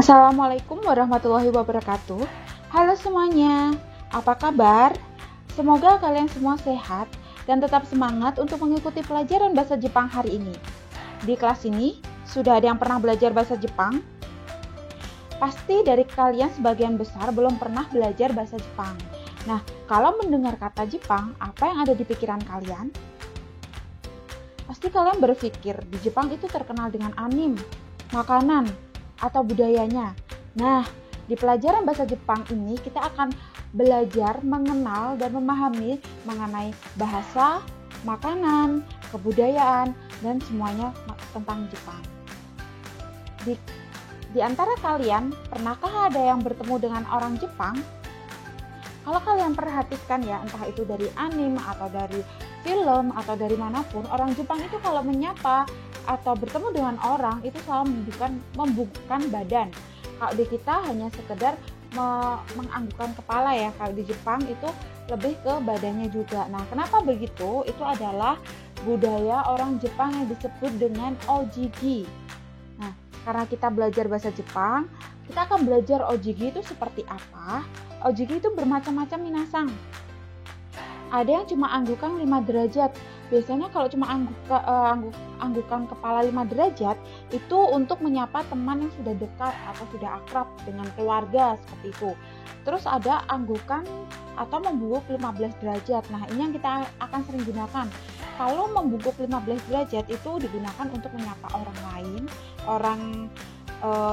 Assalamualaikum warahmatullahi wabarakatuh. Halo semuanya, apa kabar? Semoga kalian semua sehat dan tetap semangat untuk mengikuti pelajaran bahasa Jepang hari ini. Di kelas ini, sudah ada yang pernah belajar bahasa Jepang? Pasti dari kalian sebagian besar belum pernah belajar bahasa Jepang. Nah, kalau mendengar kata Jepang, apa yang ada di pikiran kalian? Pasti kalian berpikir di Jepang itu terkenal dengan anime, makanan, atau budayanya. Nah, di pelajaran bahasa Jepang ini kita akan belajar mengenal dan memahami mengenai bahasa, makanan, kebudayaan, dan semuanya tentang Jepang. Di antara kalian, pernahkah ada yang bertemu dengan orang Jepang? Kalau kalian perhatikan ya, entah itu dari anime atau dari film atau dari manapun, orang Jepang itu kalau menyapa atau bertemu dengan orang itu selalu membungkukkan badan. Kalau di kita hanya sekedar menganggukkan kepala ya. Kalau di Jepang itu lebih ke badannya juga. Nah, kenapa begitu? Itu adalah budaya orang Jepang yang disebut dengan ojigi. Nah, karena kita belajar bahasa Jepang, kita akan belajar ojigi itu seperti apa. Ojigi itu bermacam-macam minasang. Ada yang cuma anggukan 5 derajat. Biasanya kalau cuma anggukan kepala 5 derajat itu untuk menyapa teman yang sudah dekat atau sudah akrab dengan keluarga seperti itu. Terus ada anggukan atau membungkuk 15 derajat. Nah, ini yang kita akan sering gunakan. Kalau membungkuk 15 derajat itu digunakan untuk menyapa orang lain, orang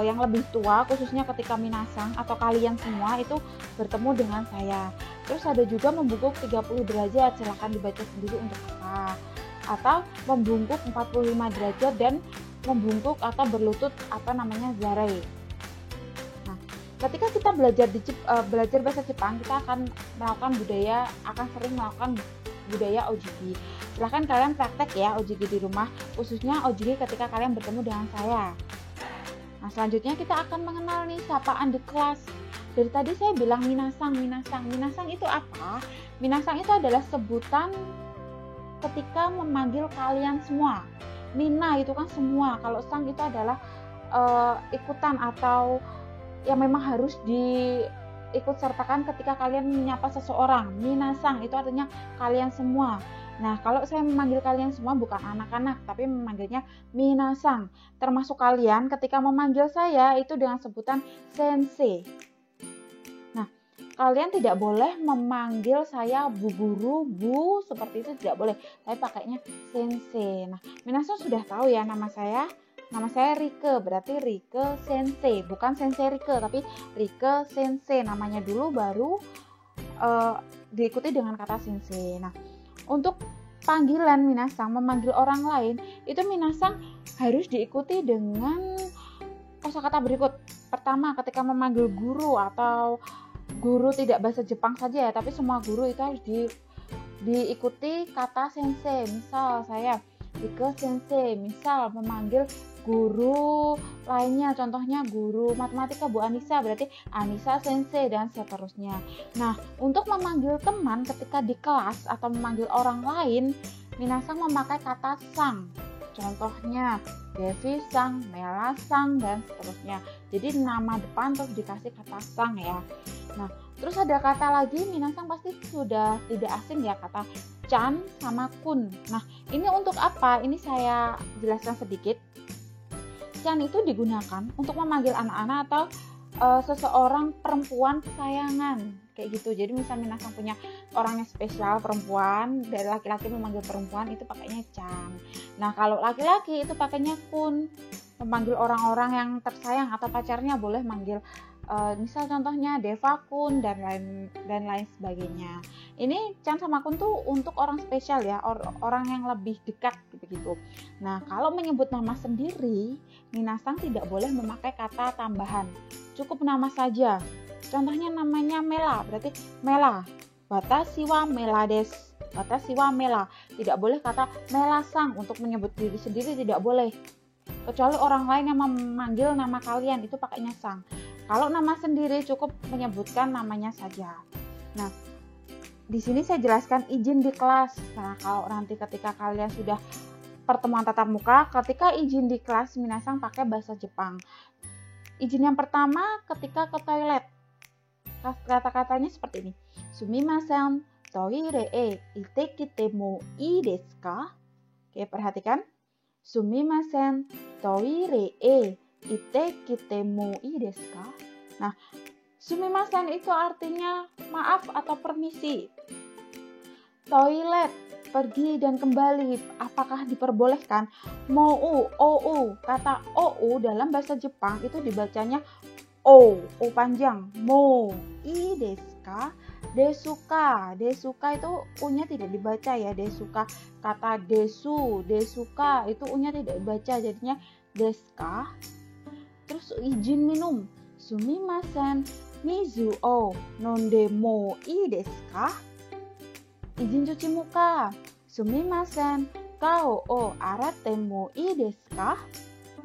yang lebih tua, khususnya ketika minasang atau kalian semua itu bertemu dengan saya. Terus ada juga membungkuk 30 derajat, silahkan dibaca sendiri untuk apa. Atau membungkuk 45 derajat dan membungkuk atau berlutut zare. Nah, ketika kita belajar bahasa Jepang, kita akan sering melakukan budaya ojigi. Silahkan kalian praktek ya ojigi di rumah, khususnya ojigi ketika kalian bertemu dengan saya. Nah, selanjutnya kita akan mengenal nih sapaan di kelas. Dari tadi saya bilang minasang. Minasang itu apa? Minasang itu adalah sebutan ketika memanggil kalian semua. Mina itu kan semua. Kalau sang itu adalah ikutan atau yang memang harus diikut sertakan ketika kalian menyapa seseorang. Minasang itu artinya kalian semua. Nah, kalau saya memanggil kalian semua bukan anak-anak, tapi memanggilnya minasang. Termasuk kalian ketika memanggil saya itu dengan sebutan sensei. Nah, kalian tidak boleh memanggil saya bu guru, bu, seperti itu tidak boleh. Tapi pakainya sensei. Nah, minasang sudah tahu ya nama saya. Nama saya Rike, berarti Rike Sensei. Bukan Sensei Rike, tapi Rike Sensei. Namanya dulu baru diikuti dengan kata sensei. Nah, untuk panggilan minasang, memanggil orang lain, itu minasang harus diikuti dengan kosakata berikut. Pertama, ketika memanggil guru atau guru tidak bahasa Jepang saja ya, tapi semua guru itu harus diikuti kata sensei. Misal saya Rike Sensei, misal memanggil guru lainnya, contohnya guru matematika Bu Anissa, berarti Anissa Sensei dan seterusnya. Nah, untuk memanggil teman ketika di kelas atau memanggil orang lain, minasang memakai kata sang. Contohnya Devi sang, Mela sang, dan seterusnya. Jadi nama depan terus dikasih kata sang ya. Nah, terus ada kata lagi, minasang pasti sudah tidak asing ya, kata chan sama kun. Nah, ini untuk apa? Ini saya jelaskan sedikit. Chan itu digunakan untuk memanggil anak-anak atau seseorang perempuan kesayangan kayak gitu. Jadi misal minasang punya orang yang spesial perempuan, dari laki-laki memanggil perempuan itu pakainya chan. Nah, kalau laki-laki itu pakainya kun, memanggil orang-orang yang tersayang atau pacarnya boleh manggil misal contohnya Deva kun dan lain sebagainya. Ini chan sama kun tuh untuk orang spesial ya, orang yang lebih dekat gitu. Nah, kalau menyebut nama sendiri, minasang tidak boleh memakai kata tambahan. Cukup nama saja. Contohnya namanya Mela, berarti Mela. Watashi wa Mela desu. Watashi wa Mela. Tidak boleh kata Mela sang, untuk menyebut diri sendiri tidak boleh. Kecuali orang lain yang memanggil nama kalian itu pakainya sang. Kalau nama sendiri cukup menyebutkan namanya saja. Nah, di sini saya jelaskan izin di kelas. Nah, kalau nanti ketika kalian sudah pertemuan tatap muka, ketika izin di kelas minasang pakai bahasa Jepang. Izin yang pertama ketika ke toilet. Kata-katanya seperti ini. Sumimasen, toire ite kite mo ii desu ka? Oke, perhatikan. Sumimasen, toire ite kite mo ii desu ka? Nah, sumimasen itu artinya maaf atau permisi. Toilet, pergi dan kembali, apakah diperbolehkan? Mou, ou, kata ou dalam bahasa Jepang itu dibacanya o panjang, mo, i desu ka, desuka, desuka itu u-nya tidak dibaca ya, desuka, kata desuka itu u-nya tidak dibaca, jadinya deska. Terus izin minum, sumimasen, mizu o nonde mo ii desu ka? Izin cuci muka, sumimasen, kao o arate mo ii desu ka?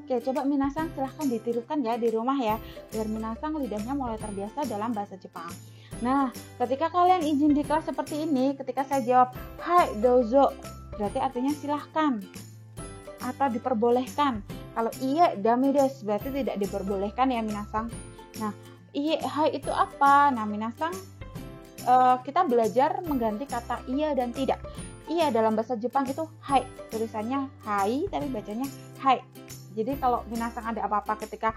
Oke, coba minasan silahkan ditirukan ya di rumah ya, biar minasan lidahnya mulai terbiasa dalam bahasa Jepang. Nah, ketika kalian izin di kelas seperti ini, ketika saya jawab hai dozo, berarti artinya silahkan atau diperbolehkan. Kalau iya dame desu, berarti tidak diperbolehkan ya minasan. Nah, iya hai itu apa? Nah, minasan kita belajar mengganti kata iya dan tidak. Iya dalam bahasa Jepang itu hai, tulisannya hai tapi bacanya hai. Jadi kalau minasan ada apa-apa ketika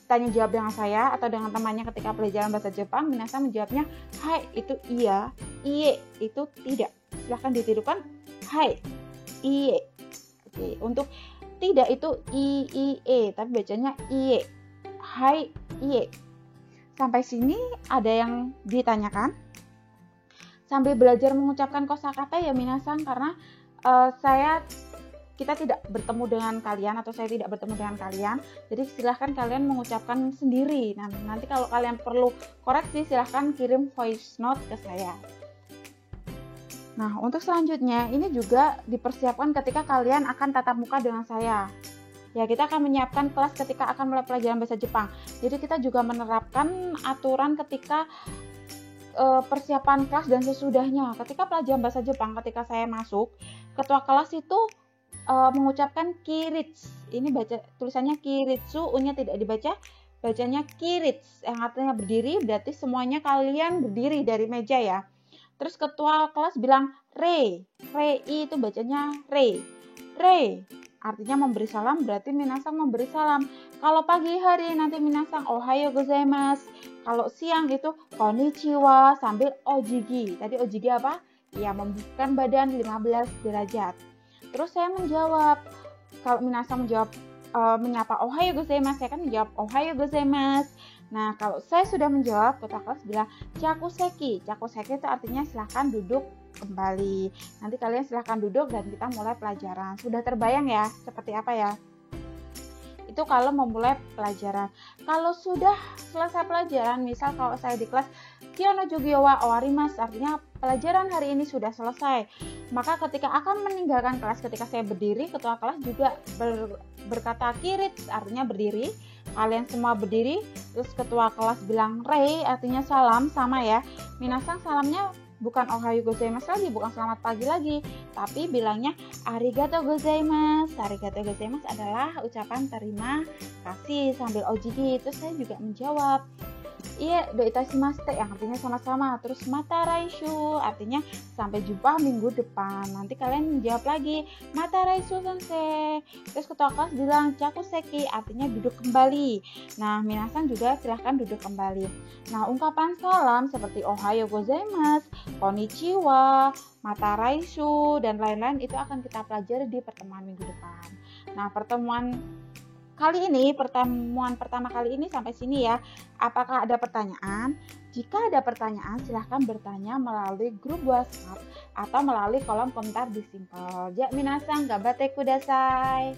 tanya jawab dengan saya atau dengan temannya ketika pelajaran bahasa Jepang, minasan menjawabnya hai itu iya, iye itu tidak. Silahkan ditirukan hai, iye. Oke, untuk tidak itu iie, tapi bacanya iye. Hai, iye. Sampai sini ada yang ditanyakan? Sambil belajar mengucapkan kosakata ya minasan, karena kita tidak bertemu dengan kalian atau saya tidak bertemu dengan kalian. Jadi silahkan kalian mengucapkan sendiri. Nah, nanti kalau kalian perlu koreksi silahkan kirim voice note ke saya. Nah, untuk selanjutnya ini juga dipersiapkan ketika kalian akan tatap muka dengan saya. Ya, kita akan menyiapkan kelas ketika akan mulai pelajaran bahasa Jepang. Jadi kita juga menerapkan aturan ketika persiapan kelas dan sesudahnya. Ketika pelajaran bahasa Jepang, ketika saya masuk, ketua kelas itu mengucapkan kiritsu. Ini baca tulisannya kiritsu, u-nya tidak dibaca, bacanya kiritsu yang artinya berdiri, berarti semuanya kalian berdiri dari meja ya. Terus ketua kelas bilang rei itu bacanya rei. Artinya memberi salam, berarti minasan memberi salam. Kalau pagi hari nanti minasan ohayo gozaimasu. Kalau siang itu konnichiwa sambil ojigi. Tadi ojigi apa? Ya, membungkukkan badan 15 derajat. Terus saya menjawab. Kalau minasan menjawab menyapa ohayo gozaimasu, saya kan menjawab ohayo gozaimasu. Nah, kalau saya sudah menjawab, ketua kelas bilang chakuseki. Chakuseki itu artinya silahkan duduk kembali. Nanti kalian silahkan duduk dan kita mulai pelajaran. Sudah terbayang ya seperti apa ya? Itu kalau memulai pelajaran. Kalau sudah selesai pelajaran, misal kalau saya di kelas Kyono Jugyo wa owarimasu, artinya pelajaran hari ini sudah selesai. Maka ketika akan meninggalkan kelas, ketika saya berdiri, ketua kelas juga berkata kirit, artinya berdiri. Kalian semua berdiri, terus ketua kelas bilang rei, artinya salam, sama ya. Minasan salamnya bukan ohayo gozaimasu lagi, bukan selamat pagi lagi, tapi bilangnya arigatou gozaimasu. Arigatou gozaimasu adalah ucapan terima kasih sambil ojigi. Terus saya juga menjawab iya doitashimashite yang artinya sama-sama. Terus mata raishu artinya sampai jumpa minggu depan. Nanti kalian menjawab lagi mata raishu sensei. Terus ketua kelas bilang chakuseki artinya duduk kembali. Nah, minasan juga silahkan duduk kembali. Nah, ungkapan salam seperti ohayo gozaimasu, konnichiwa, mata raishu dan lain-lain itu akan kita pelajari di pertemuan minggu depan. Nah, pertemuan pertama kali ini sampai sini ya. Apakah ada pertanyaan? Jika ada pertanyaan, silahkan bertanya melalui grup WhatsApp atau melalui kolom komentar di Simple. Ja minasan, gabate kudasai.